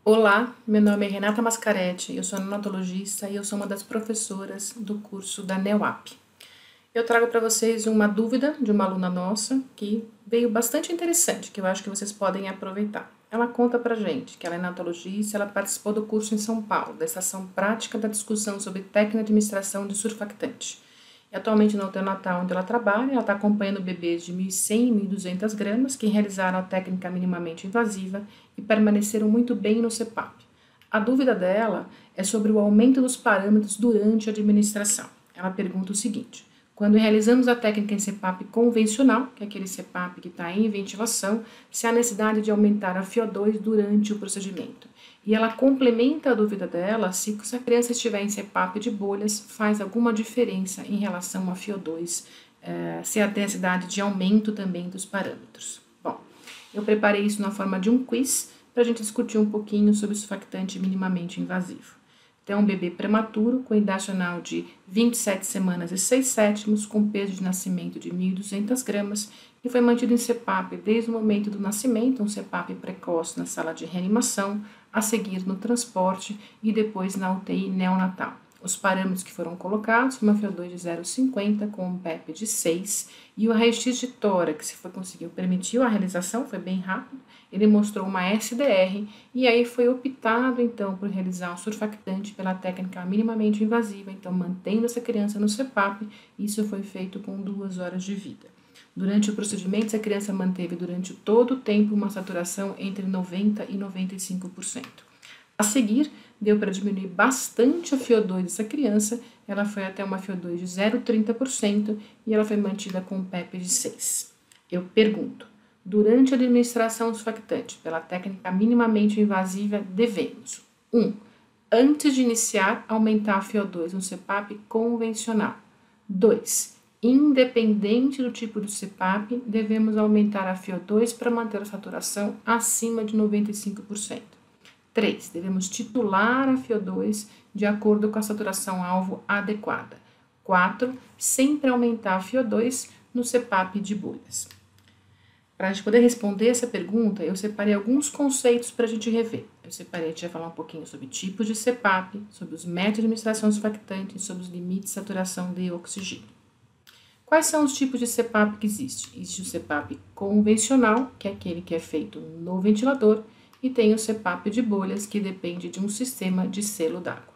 Olá, meu nome é Renata Mascaretti, eu sou neonatologista e eu sou uma das professoras do curso da NEUAP. Eu trago para vocês uma dúvida de uma aluna nossa que veio bastante interessante, que eu acho que vocês podem aproveitar. Ela conta pra gente que ela é neonatologista, ela participou do curso em São Paulo, da estação prática da discussão sobre técnica de administração de surfactante. E atualmente no neonatal onde ela trabalha, ela está acompanhando bebês de 1.100 e 1.200 gramas que realizaram a técnica minimamente invasiva e permaneceram muito bem no CPAP. A dúvida dela é sobre o aumento dos parâmetros durante a administração. Ela pergunta o seguinte: quando realizamos a técnica em CPAP convencional, que é aquele CPAP que está em ventilação, se há necessidade de aumentar a FiO2 durante o procedimento. E ela complementa a dúvida dela se a criança estiver em CPAP de bolhas, faz alguma diferença em relação a FiO2, se há necessidade de aumento também dos parâmetros. Bom, eu preparei isso na forma de um quiz para a gente discutir um pouquinho sobre o surfactante minimamente invasivo. Então, um bebê prematuro com idade final de 27 semanas e 6 sétimos, com peso de nascimento de 1.200 gramas, que foi mantido em CPAP desde o momento do nascimento, um CPAP precoce na sala de reanimação, a seguir no transporte e depois na UTI neonatal. Os parâmetros que foram colocados, uma FiO2 de 0,50 com um PEP de 6 e o raio-x de tórax, que permitiu a realização, foi bem rápido, ele mostrou uma SDR e aí foi optado então por realizar o surfactante pela técnica minimamente invasiva, então mantendo essa criança no CPAP, isso foi feito com 2 horas de vida. Durante o procedimento, essa criança manteve durante todo o tempo uma saturação entre 90% e 95%. A seguir, deu para diminuir bastante a FiO2 dessa criança, ela foi até uma FiO2 de 0,30% e ela foi mantida com um PEP de 6. Eu pergunto, durante a administração do surfactante pela técnica minimamente invasiva, devemos 1. Antes de iniciar, aumentar a FiO2 no CPAP convencional. 2. Independente do tipo de CPAP, devemos aumentar a FiO2 para manter a saturação acima de 95%. 3. Devemos titular a FiO2 de acordo com a saturação alvo adequada. 4. Sempre aumentar a FiO2 no CPAP de bolhas. Para a gente poder responder essa pergunta, eu separei alguns conceitos para a gente rever. A gente vai falar um pouquinho sobre tipos de CPAP, sobre os métodos de administração do surfactante e sobre os limites de saturação de oxigênio. Quais são os tipos de CPAP que existem? Existe o CPAP convencional, que é aquele que é feito no ventilador, e tem o CPAP de bolhas, que depende de um sistema de selo d'água.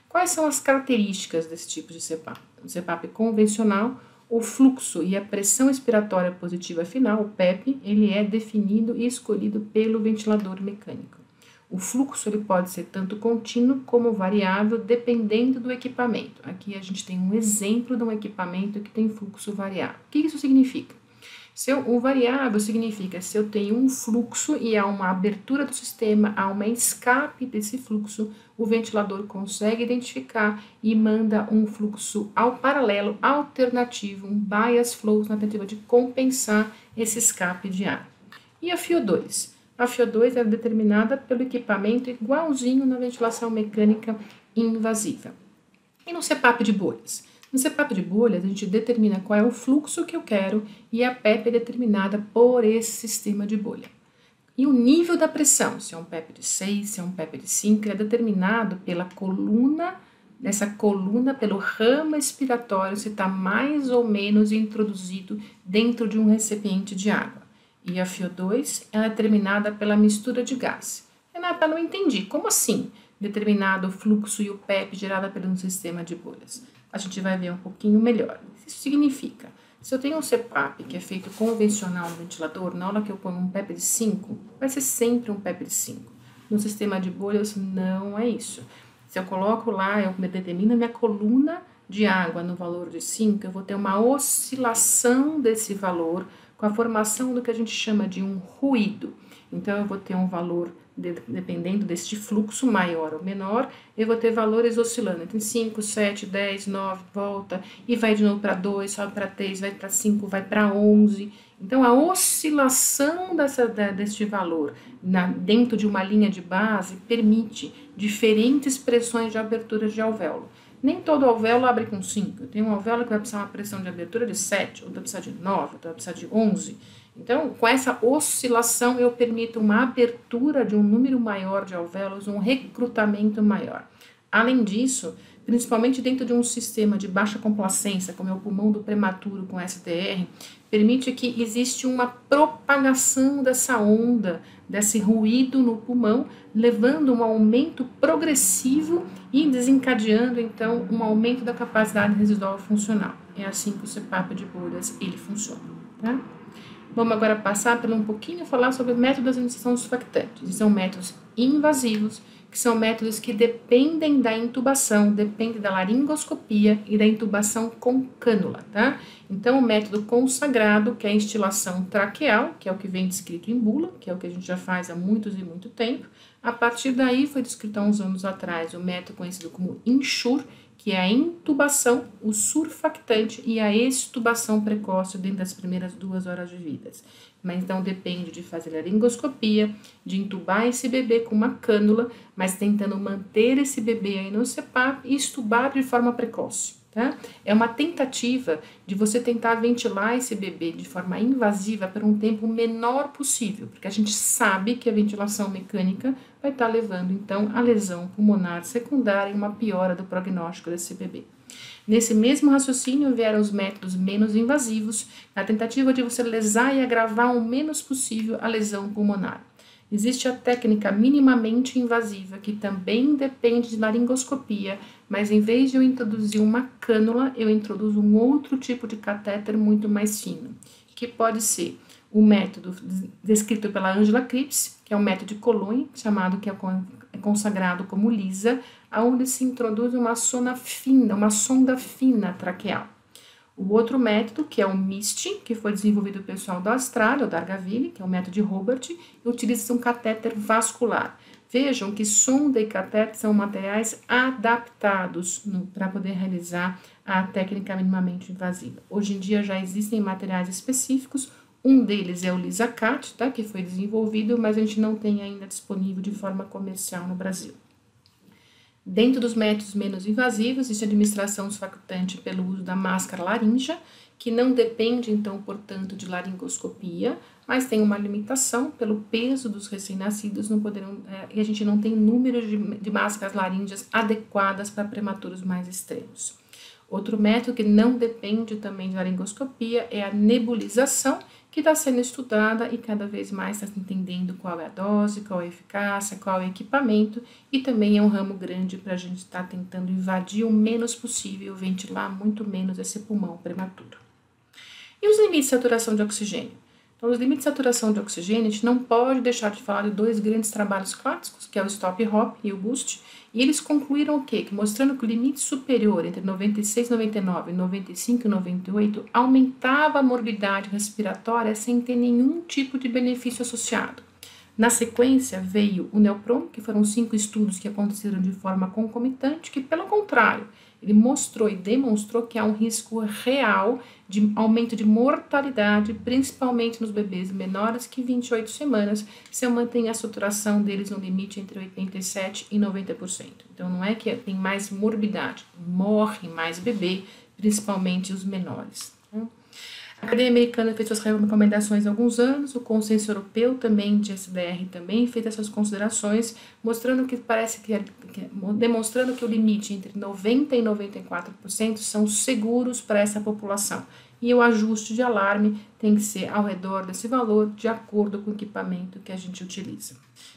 Quais são as características desse tipo de CPAP? No CPAP convencional, o fluxo e a pressão expiratória positiva final, o PEP, ele é definido e escolhido pelo ventilador mecânico. O fluxo ele pode ser tanto contínuo como variável, dependendo do equipamento. Aqui a gente tem um exemplo de um equipamento que tem fluxo variável. O que isso significa? O variável significa se eu tenho um fluxo e há uma abertura do sistema, há uma escape desse fluxo, o ventilador consegue identificar e manda um fluxo ao paralelo, alternativo, um bias flow, na tentativa de compensar esse escape de ar. E a FiO2? A FiO2 é determinada pelo equipamento igualzinho na ventilação mecânica invasiva. E no CPAP de bolhas? No CPAP de bolhas, a gente determina qual é o fluxo que eu quero e a PEP é determinada por esse sistema de bolha. E o nível da pressão, se é um PEP de 6, se é um PEP de 5, é determinado pela coluna, pelo ramo expiratório, se está mais ou menos introduzido dentro de um recipiente de água. E a FiO2 é determinada pela mistura de gás. Renata, não entendi. Como assim? Determinado o fluxo e o PEP gerado pelo sistema de bolhas. A gente vai ver um pouquinho melhor. Isso significa, se eu tenho um CPAP que é feito convencional no ventilador, na hora que eu ponho um PEP de 5, vai ser sempre um PEP de 5. No sistema de bolhas, não é isso. Se eu coloco lá, eu determino a minha coluna de água no valor de 5, eu vou ter uma oscilação desse valor com a formação do que a gente chama de um ruído. Então, eu vou ter um valor, dependendo deste fluxo, maior ou menor, eu vou ter valores oscilando entre 5, 7, 10, 9, volta, e vai de novo para 2, sobe para 3, vai para 5, vai para 11. Então, a oscilação deste valor dentro de uma linha de base permite diferentes pressões de abertura de alvéolo. Nem todo alvéolo abre com 5. Eu tenho um alvéolo que vai precisar uma pressão de abertura de 7, outro vai precisar de 9, outro vai precisar de 11. Então, com essa oscilação, eu permito uma abertura de um número maior de alvéolos, um recrutamento maior. Além disso, principalmente dentro de um sistema de baixa complacência, como é o pulmão do prematuro com SDR, permite que existe uma propagação dessa onda, desse ruído no pulmão, levando um aumento progressivo e desencadeando, então, um aumento da capacidade residual funcional. É assim que o CPAP de bolhas, ele funciona, tá? Vamos agora passar por um pouquinho falar sobre métodos de administração surfactantes. São métodos invasivos, que são métodos que dependem da intubação, dependem da laringoscopia e da intubação com cânula, tá? Então, o método consagrado, que é a instilação traqueal, que é o que vem descrito em bula, que é o que a gente já faz há muitos e muito tempo. A partir daí, foi descrito há uns anos atrás o método conhecido como INSUR, que é a intubação, o surfactante e a extubação precoce dentro das primeiras 2 horas de vida. Mas então depende de fazer laringoscopia, de intubar esse bebê com uma cânula, mas tentando manter esse bebê aí no CPAP e extubar de forma precoce. Tá? É uma tentativa de você tentar ventilar esse bebê de forma invasiva por um tempo menor possível, porque a gente sabe que a ventilação mecânica vai estar levando, então, a lesão pulmonar secundária e uma piora do prognóstico desse bebê. Nesse mesmo raciocínio vieram os métodos menos invasivos, na tentativa de você lesar e agravar o menos possível a lesão pulmonar. Existe a técnica minimamente invasiva, que também depende de laringoscopia, mas em vez de eu introduzir uma cânula, eu introduzo um outro tipo de catéter muito mais fino, que pode ser o método descrito pela Angela Cripps, que é um método de Cologne, chamado que é consagrado como LISA, onde se introduz uma sonda fina traqueal. O outro método, que é o MIST, que foi desenvolvido pelo pessoal da Austrália, o Dargaville, que é o método de Hobart, utiliza um catéter vascular. Vejam que sonda e catéter são materiais adaptados para poder realizar a técnica minimamente invasiva. Hoje em dia já existem materiais específicos, um deles é o LISACAT, tá, que foi desenvolvido, mas a gente não tem ainda disponível de forma comercial no Brasil. Dentro dos métodos menos invasivos, existe a administração surfactante pelo uso da máscara laríngea, que não depende, então, portanto, de laringoscopia, mas tem uma limitação pelo peso dos recém-nascidos, e a gente não tem número de máscaras laríngeas adequadas para prematuros mais extremos. Outro método que não depende também de laringoscopia é a nebulização, que está sendo estudada e cada vez mais está entendendo qual é a dose, qual é a eficácia, qual é o equipamento, e também é um ramo grande para a gente estar tentando invadir o menos possível, ventilar muito menos esse pulmão prematuro. E os limites de saturação de oxigênio? Então, os limites de saturação de oxigênio, a gente não pode deixar de falar de 2 grandes trabalhos clássicos, que é o Stop-Hop e o Boost, e eles concluíram o quê? Que mostrando que o limite superior entre 96, 99, 95 e 98 aumentava a morbidade respiratória sem ter nenhum tipo de benefício associado. Na sequência veio o Neoprom, que foram 5 estudos que aconteceram de forma concomitante, que pelo contrário, ele mostrou e demonstrou que há um risco real de aumento de mortalidade, principalmente nos bebês menores que 28 semanas, se eu mantenho a saturação deles no limite entre 87% e 90%. Então, não é que tem mais morbidade, morre mais bebê, principalmente os menores. A Academia Americana fez suas recomendações há alguns anos, o Consenso Europeu também de SDR também fez essas considerações, mostrando que demonstrando que o limite entre 90% e 94% são seguros para essa população. E o ajuste de alarme tem que ser ao redor desse valor, de acordo com o equipamento que a gente utiliza.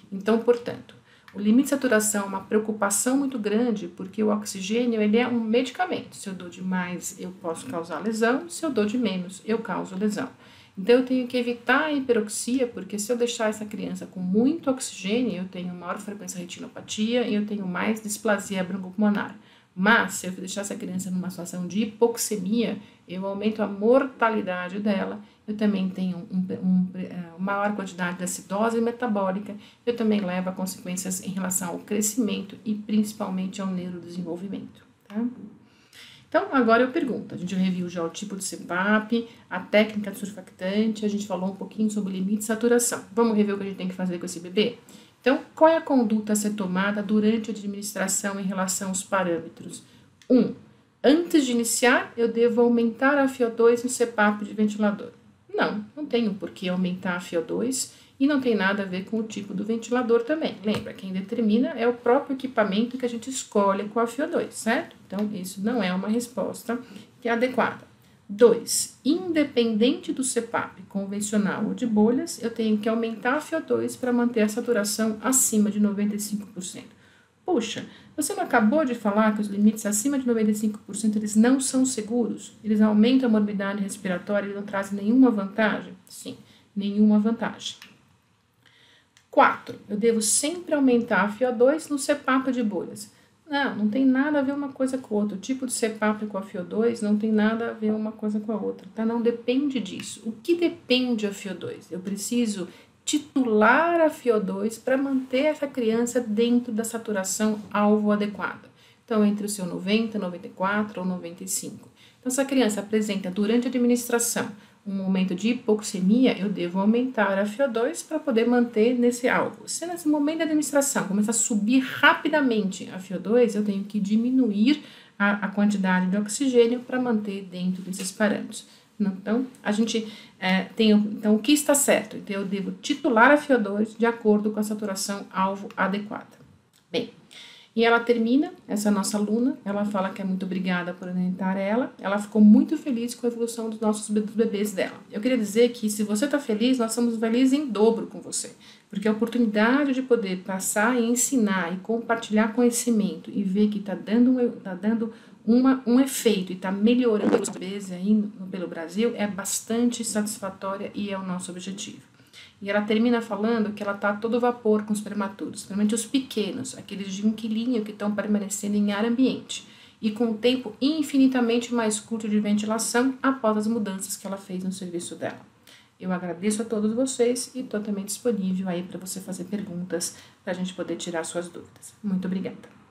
Então, portanto, o limite de saturação é uma preocupação muito grande, porque o oxigênio ele é um medicamento. Se eu dou de mais, eu posso causar lesão. Se eu dou de menos, eu causo lesão. Então, eu tenho que evitar a hiperoxia, porque se eu deixar essa criança com muito oxigênio, eu tenho maior frequência de retinopatia e eu tenho mais displasia broncopulmonar. Mas, se eu deixar essa criança numa situação de hipoxemia, eu aumento a mortalidade dela, eu também tenho maior quantidade de acidose metabólica, eu também levo a consequências em relação ao crescimento e principalmente ao neurodesenvolvimento, tá? Então, agora eu pergunto, a gente reviu já o tipo de CPAP, a técnica de surfactante, a gente falou um pouquinho sobre o limite de saturação. Vamos rever o que a gente tem que fazer com esse bebê? Então, qual é a conduta a ser tomada durante a administração em relação aos parâmetros? 1. Antes de iniciar, eu devo aumentar a FiO2 no CPAP de ventilador. Não tenho por que aumentar a FiO2 e não tem nada a ver com o tipo do ventilador também. Lembra, quem determina é o próprio equipamento que a gente escolhe com a FiO2, certo? Então, isso não é uma resposta que é adequada. 2. Independente do CPAP convencional ou de bolhas, eu tenho que aumentar a FiO2 para manter a saturação acima de 95%. Puxa, você não acabou de falar que os limites acima de 95% eles não são seguros? Eles aumentam a morbidade respiratória e não trazem nenhuma vantagem? Sim, nenhuma vantagem. 4. Eu devo sempre aumentar a FiO2 no CPAP de bolhas. Não tem nada a ver uma coisa com a outra. O tipo de CPAP com a FiO2 não tem nada a ver uma coisa com a outra, tá? Não depende disso. O que depende a FiO2? Eu preciso titular a FiO2 para manter essa criança dentro da saturação alvo adequada. Então, entre o seu 90, 94 ou 95. Então, se a criança apresenta durante a administração um momento de hipoxemia, eu devo aumentar a FiO2 para poder manter nesse alvo. Se nesse momento da administração começar a subir rapidamente a FiO2, eu tenho que diminuir a quantidade de oxigênio para manter dentro desses parâmetros. Então, a gente então, o que está certo? Então, eu devo titular a FiO2 de acordo com a saturação alvo adequada. Bem, e ela termina, essa nossa aluna, ela fala que é muito obrigada por orientar ela ficou muito feliz com a evolução dos nossos bebês dela. Eu queria dizer que se você está feliz, nós estamos felizes em dobro com você, porque a oportunidade de poder passar e ensinar e compartilhar conhecimento e ver que está dando um efeito e está melhorando os bebês aí pelo Brasil é bastante satisfatória e é o nosso objetivo. E ela termina falando que ela está a todo vapor com os prematuros, principalmente os pequenos, aqueles de 1 quilinho que estão permanecendo em ar ambiente, e com um tempo infinitamente mais curto de ventilação após as mudanças que ela fez no serviço dela. Eu agradeço a todos vocês e estou também disponível aí para você fazer perguntas, para a gente poder tirar suas dúvidas. Muito obrigada.